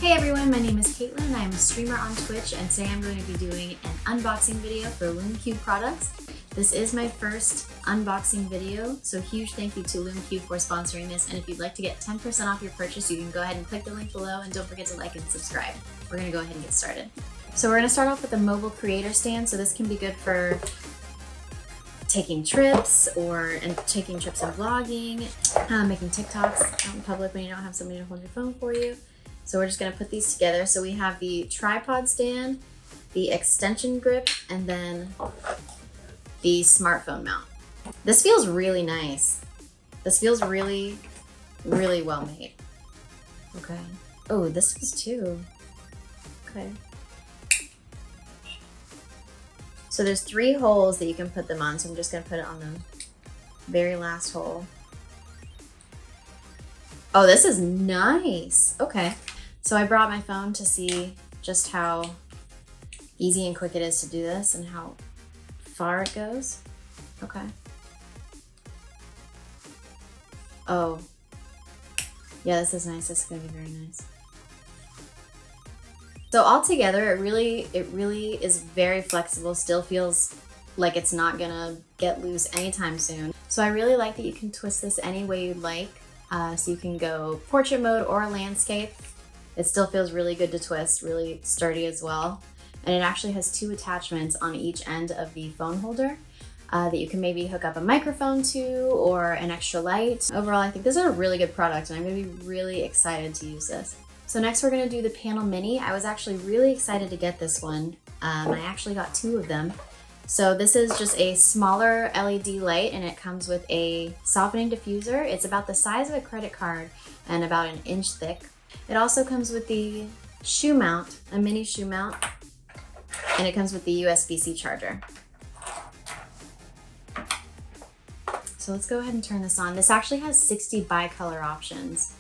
Hey everyone, my name is Caitlin and I'm a streamer on Twitch, and today I'm going to be doing an unboxing video for Lume products. This is my first unboxing video, so huge thank you to Lume for sponsoring this, and if you'd like to get 10% off your purchase, you can go ahead and click the link below, and don't forget to like and subscribe. We're going to go ahead and get started. So we're going to start off with the mobile creator stand, so this can be good for taking trips and taking trips and vlogging, making TikToks out in public when you don't have somebody to hold your phone for you. So we're just gonna put these together. So we have the tripod stand, the extension grip, and then the smartphone mount. This feels really nice. This feels really, really well made. Okay. Oh, this is too. Okay. So there's 3 holes that you can put them on. So I'm just gonna put it on the very last hole. Oh, this is nice. Okay. So I brought my phone to see just how easy and quick it is to do this and how far it goes. Okay. Oh. Yeah, this is nice. This is gonna be very nice. So altogether, it really is very flexible. Still feels like it's not gonna get loose anytime soon. So I really like that you can twist this any way you'd like. So you can go portrait mode or landscape. It still feels really good to twist, really sturdy as well. And it actually has 2 attachments on each end of the phone holder that you can maybe hook up a microphone to or an extra light. Overall, I think this is a really good product and I'm gonna be really excited to use this. So next we're gonna do the panel mini. I was actually really excited to get this one. I actually got 2 of them. So this is just a smaller LED light and it comes with a softening diffuser. It's about the size of a credit card and about 1 inch thick. It also comes with the shoe mount, a mini shoe mount, and it comes with the USB-C charger. So let's go ahead and turn this on. This actually has 60 bi-color options.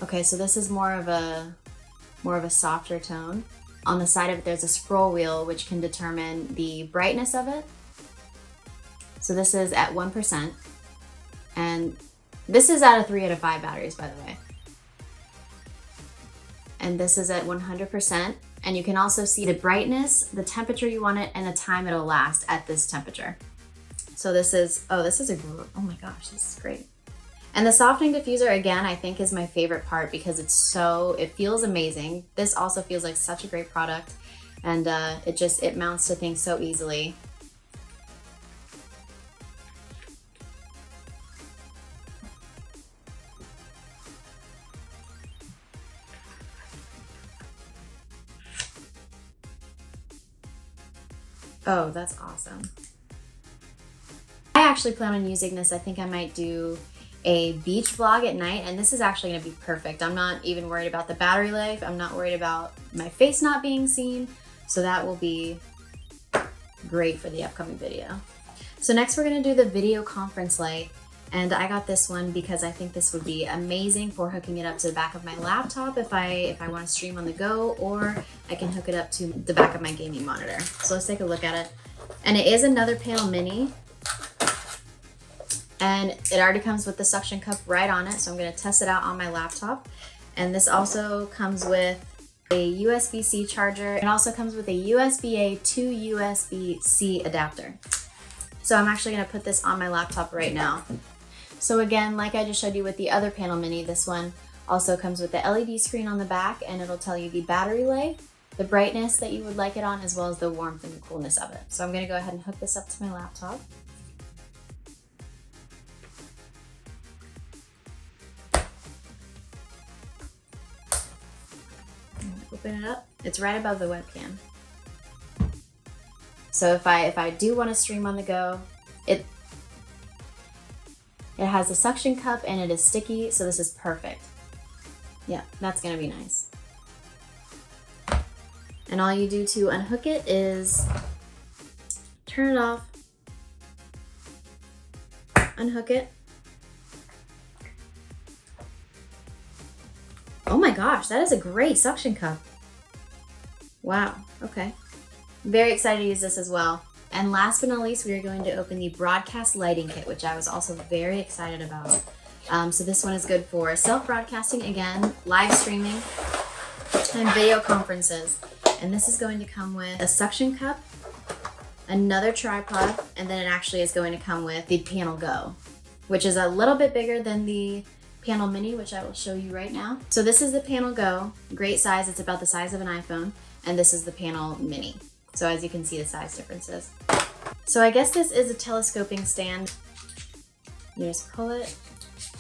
Okay, so this is more of a softer tone. On the side of it, there's a scroll wheel which can determine the brightness of it. So this is at 1%, and this is out of 3 out of 5 batteries, by the way. And this is at 100%, and you can also see the brightness, the temperature you want it, and the time it'll last at this temperature. So this is, oh my gosh, this is great. And the softening diffuser, again, I think is my favorite part because it feels amazing. This also feels like such a great product, and it mounts to things so easily. Oh, that's awesome. I actually plan on using this. I think I might do a beach vlog at night, and this is actually gonna be perfect. I'm not even worried about the battery life. I'm not worried about my face not being seen. So that will be great for the upcoming video. So next we're gonna do the video conference light. And I got this one because I think this would be amazing for hooking it up to the back of my laptop if I want to stream on the go, or I can hook it up to the back of my gaming monitor. So let's take a look at it. And it is another panel mini. And it already comes with the suction cup right on it, so I'm going to test it out on my laptop. And this also comes with a USB-C charger. It also comes with a USB-A to USB-C adapter. So I'm actually going to put this on my laptop right now. So again, like I just showed you with the other panel mini, this one also comes with the LED screen on the back, and it'll tell you the battery life, the brightness that you would like it on, as well as the warmth and the coolness of it. So I'm going to go ahead and hook this up to my laptop. Open it up. It's right above the webcam. So if I do want to stream on the go, it has a suction cup and it is sticky, so this is perfect. Yeah, that's gonna be nice. And all you do to unhook it is turn it off, unhook it. Oh my gosh, that is a great suction cup. Wow, okay. Very excited to use this as well. And last but not least, we are going to open the broadcast lighting kit, which I was also very excited about. So this one is good for self-broadcasting, again, live streaming, and video conferences. And this is going to come with a suction cup, another tripod, and then it actually is going to come with the Panel Go, which is a little bit bigger than the Panel Mini, which I will show you right now. So this is the Panel Go, great size. It's about the size of an iPhone, and this is the Panel Mini. So as you can see, the size differences. So I guess this is a telescoping stand. You just pull it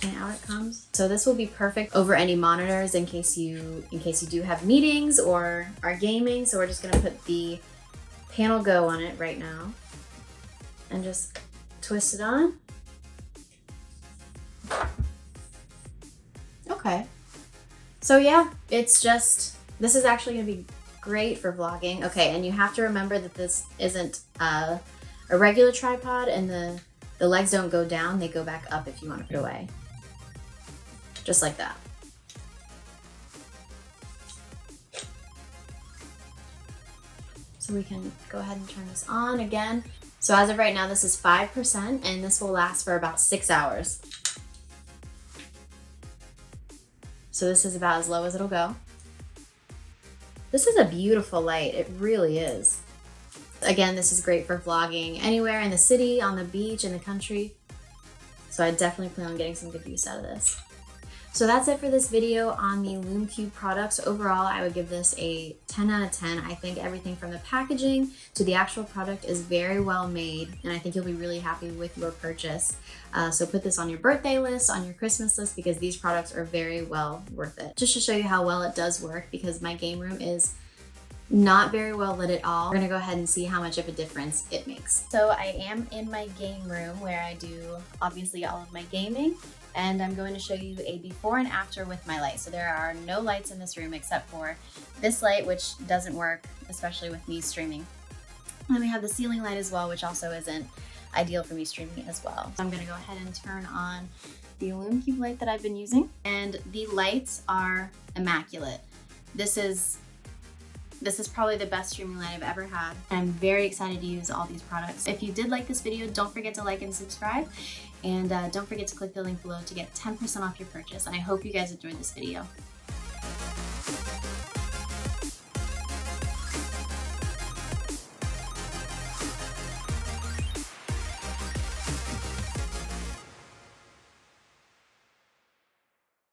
and out it comes. So this will be perfect over any monitors in case you do have meetings or are gaming. So we're just gonna put the Panel Go on it right now and just twist it on. Okay. So yeah, this is actually gonna be great for vlogging. Okay, and you have to remember that this isn't a regular tripod, and the legs don't go down, they go back up if you want to put it away. Just like that. So we can go ahead and turn this on again. So as of right now, this is 5%, and this will last for about 6 hours. So this is about as low as it'll go. This is a beautiful light, it really is. Again, this is great for vlogging anywhere in the city, on the beach, in the country. So I definitely plan on getting some good use out of this. So that's it for this video on the Lume Cube products. Overall, I would give this a 10 out of 10. I think everything from the packaging to the actual product is very well made, and I think you'll be really happy with your purchase. So put this on your birthday list, on your Christmas list, because these products are very well worth it. Just to show you how well it does work, because my game room is not very well lit at all. We're gonna go ahead and see how much of a difference it makes. So I am in my game room where I do obviously all of my gaming, and I'm going to show you a before and after with my light. So there are no lights in this room except for this light, which doesn't work, especially with me streaming. And then we have the ceiling light as well, which also isn't ideal for me streaming as well. So I'm gonna go ahead and turn on the Lume Cube light that I've been using, and the lights are immaculate. This is probably the best streaming light I've ever had. I'm very excited to use all these products. If you did like this video, don't forget to like and subscribe. And don't forget to click the link below to get 10% off your purchase. And I hope you guys enjoyed this video.